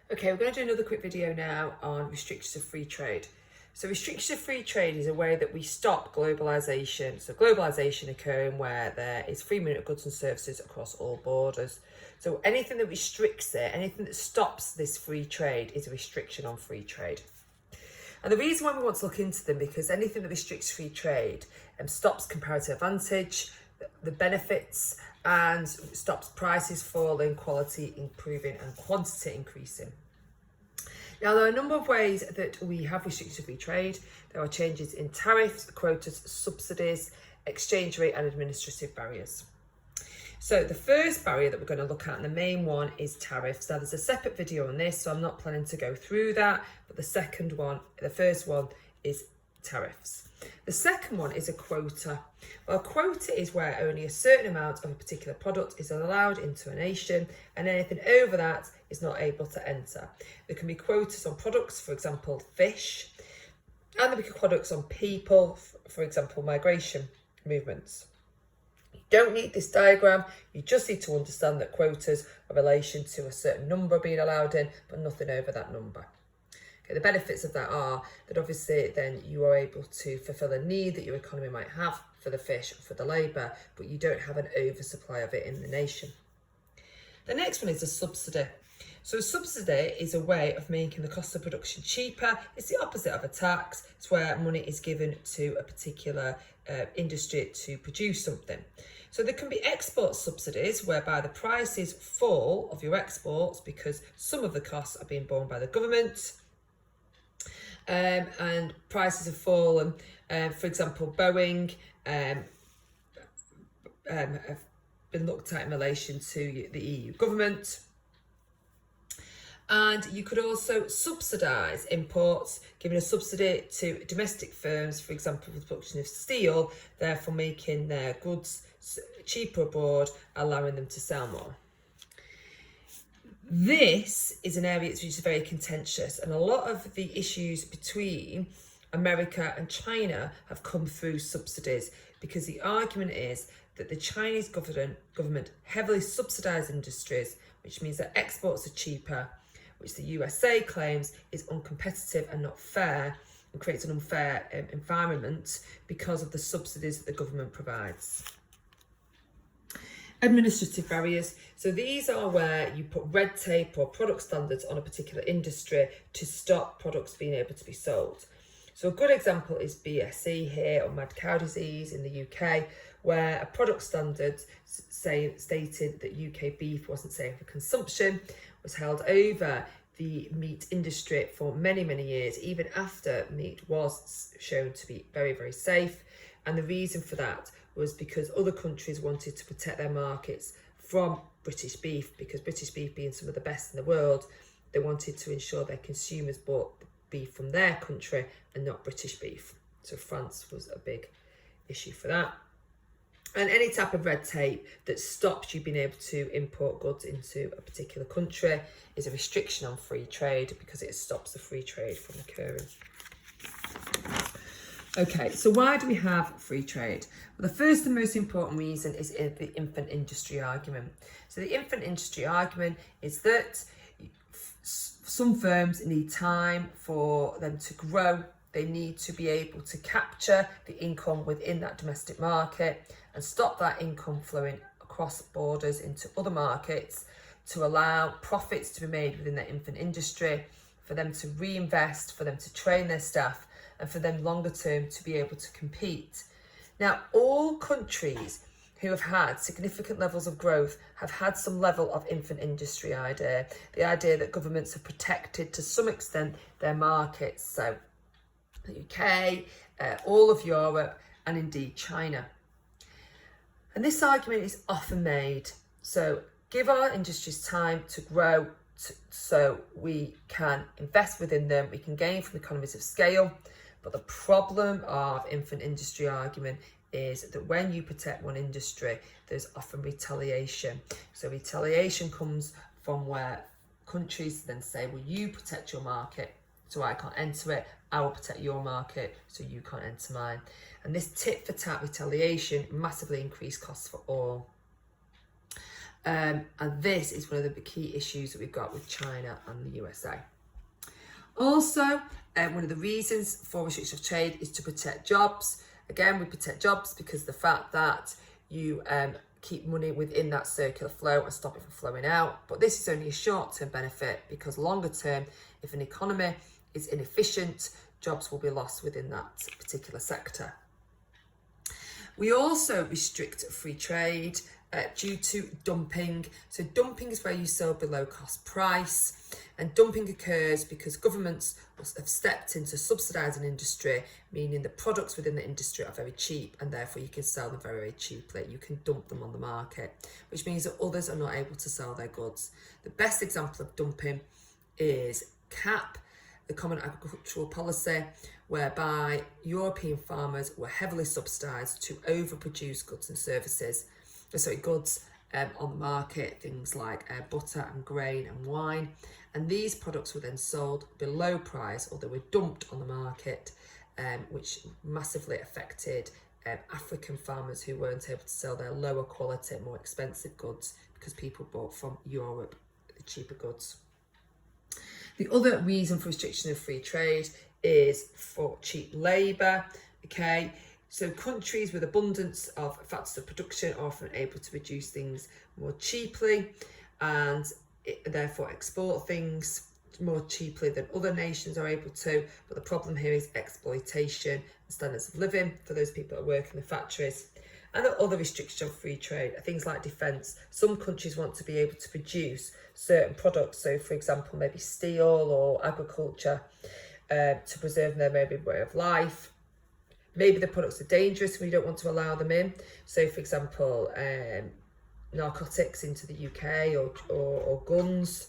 Okay, we're going to do another quick video now on restrictions of free trade. So restrictions of free trade is a way that we stop globalisation. So globalisation occurring where there is free movement of goods and services across all borders. So anything that restricts it, anything that stops this free trade is a restriction on free trade. And the reason why we want to look into them, because anything that restricts free trade stops comparative advantage, the benefits, and stops prices falling, quality improving and quantity increasing. Now, there are a number of ways that we have restricted free trade. There are changes in tariffs, quotas, subsidies, exchange rate and administrative barriers. So the first barrier that we're going to look at, and the main one, is tariffs. Now, there's a separate video on this, so I'm not planning to go through that, but the first one is tariffs. The second one is a quota. Well, a quota is where only a certain amount of a particular product is allowed into a nation, and anything over that is not able to enter. There can be quotas on products, for example, fish, and there can be products on people, for example, migration movements. You don't need this diagram, you just need to understand that quotas are in relation to a certain number being allowed in, but nothing over that number. Okay, the benefits of that are that obviously then you are able to fulfil a need that your economy might have for the fish or for the labour, but you don't have an oversupply of it in the nation. The next one is a subsidy. So a subsidy is a way of making the cost of production cheaper. It's the opposite of a tax. It's where money is given to a particular industry to produce something. So there can be export subsidies whereby the prices fall of your exports because some of the costs are being borne by the government. And prices have fallen. For example, Boeing have been looked at in relation to the EU government. And you could also subsidise imports, giving a subsidy to domestic firms, for example, for the production of steel, therefore making their goods cheaper abroad, allowing them to sell more. This is an area which is very contentious, and a lot of the issues between America and China have come through subsidies, because the argument is that the Chinese government heavily subsidised industries, which means that exports are cheaper, which the USA claims is uncompetitive and not fair, and creates an unfair environment because of the subsidies that the government provides. Administrative barriers. So these are where you put red tape or product standards on a particular industry to stop products being able to be sold. So a good example is BSE here, or mad cow disease in the UK, where a product standard stated that UK beef wasn't safe for consumption was held over the meat industry for many, many years, even after meat was shown to be very, very safe. And the reason for that was because other countries wanted to protect their markets from British beef, because British beef being some of the best in the world, they wanted to ensure their consumers bought beef from their country and not British beef. So France was a big issue for that. And any type of red tape that stops you being able to import goods into a particular country is a restriction on free trade, because it stops the free trade from occurring. Okay, so why do we have free trade? Well, the first and most important reason is the infant industry argument. So the infant industry argument is that some firms need time for them to grow. They need to be able to capture the income within that domestic market and stop that income flowing across borders into other markets, to allow profits to be made within that infant industry, for them to reinvest, for them to train their staff, and for them longer term to be able to compete. Now, all countries who have had significant levels of growth have had some level of infant industry idea, the idea that governments have protected to some extent their markets. So the UK, all of Europe, and indeed China. And this argument is often made. So give our industries time to grow so we can invest within them, we can gain from economies of scale. But the problem of infant industry argument is that when you protect one industry, there's often retaliation. So retaliation comes from where countries then say, well, you protect your market, so I can't enter it. I will protect your market, so you can't enter mine. And this tit for tat retaliation massively increased costs for all. And this is one of the key issues that we've got with China and the USA. Also, one of the reasons for restriction of trade is to protect jobs. Again, we protect jobs because the fact that you keep money within that circular flow and stop it from flowing out. But this is only a short-term benefit, because longer term, if an economy is inefficient, jobs will be lost within that particular sector. We also restrict free trade due to dumping. So dumping is where you sell below cost price, and dumping occurs because governments have stepped in to subsidise an industry, meaning the products within the industry are very cheap and therefore you can sell them very, very cheaply. You can dump them on the market, which means that others are not able to sell their goods. The best example of dumping is CAP, the Common Agricultural Policy, whereby European farmers were heavily subsidised to overproduce goods and services. Goods on the market, things like butter and grain and wine. And these products were then sold below price, or they were dumped on the market, which massively affected African farmers who weren't able to sell their lower quality, more expensive goods because people bought from Europe the cheaper goods. The other reason for restriction of free trade is for cheap labour. Okay, so countries with abundance of factors of production are often able to produce things more cheaply and therefore export things more cheaply than other nations are able to. But the problem here is exploitation and standards of living for those people that work in the factories. And the other restrictions on free trade are things like defence. Some countries want to be able to produce certain products, so for example maybe steel or agriculture, to preserve their maybe way of life. Maybe the products are dangerous and we don't want to allow them in. So for example, narcotics into the UK or guns,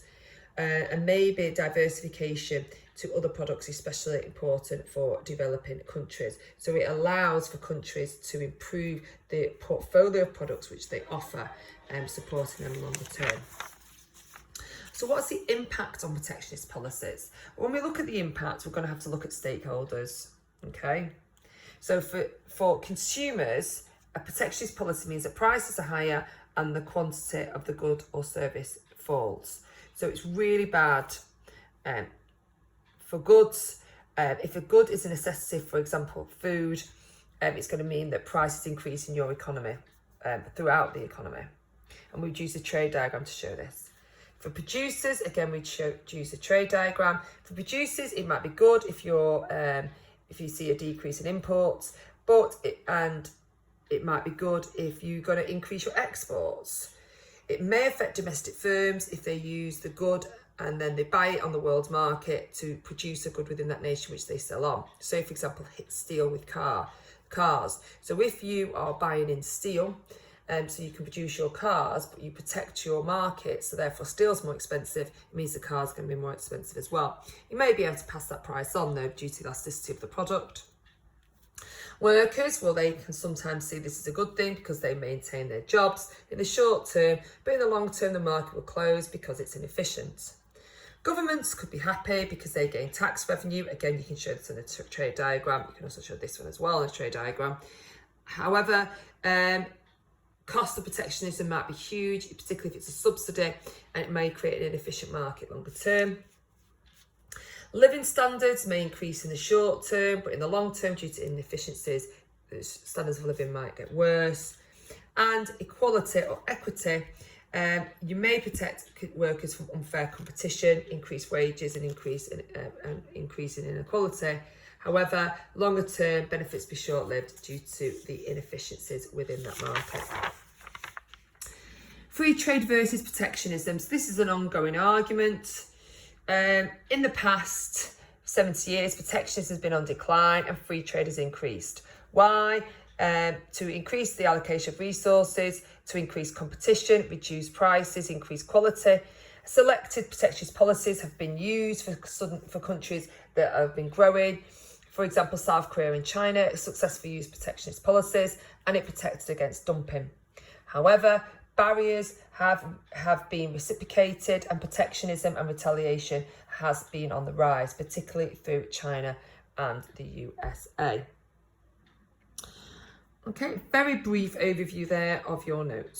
and maybe diversification to other products, especially important for developing countries. So it allows for countries to improve the portfolio of products which they offer, supporting them longer term. So what's the impact on protectionist policies? When we look at the impact, we're going to have to look at stakeholders, okay? So for consumers, a protectionist policy means that prices are higher and the quantity of the good or service falls. So it's really bad for goods. If a good is a necessity, for example, food, it's going to mean that prices increase in your economy, throughout the economy. And we'd use a trade diagram to show this. For producers, again, we'd use a trade diagram. For producers, it might be good if you see a decrease in imports, but it might be good if you're going to increase your exports. It may affect domestic firms if they use the good and then they buy it on the world market to produce a good within that nation which they sell on. So, for example, hit steel with cars. So if you are buying in steel, so you can produce your cars, but you protect your market, so therefore steel's more expensive, it means the car's going to be more expensive as well. You may be able to pass that price on though due to the elasticity of the product. Workers, well, they can sometimes see this as a good thing because they maintain their jobs in the short term, but in the long term the market will close because it's inefficient. Governments could be happy because they gain tax revenue. Again, you can show this in a trade diagram. You can also show this one as well in a trade diagram. However, cost of protectionism might be huge, particularly if it's a subsidy, and it may create an inefficient market longer term. Living standards may increase in the short term, but in the long term, due to inefficiencies, the standards of living might get worse. And equality or equity, you may protect workers from unfair competition, increase wages and increase in inequality. However, longer term benefits be short-lived due to the inefficiencies within that market. Free trade versus protectionism. So this is an ongoing argument. In the past 70 years, protectionism has been on decline and free trade has increased. Why? To increase the allocation of resources, to increase competition, reduce prices, increase quality. Selected protectionist policies have been used for countries that have been growing. For example, South Korea and China successfully used protectionist policies and it protected against dumping. However, barriers have been reciprocated and protectionism and retaliation has been on the rise, particularly through China and the USA. Okay, very brief overview there of your notes.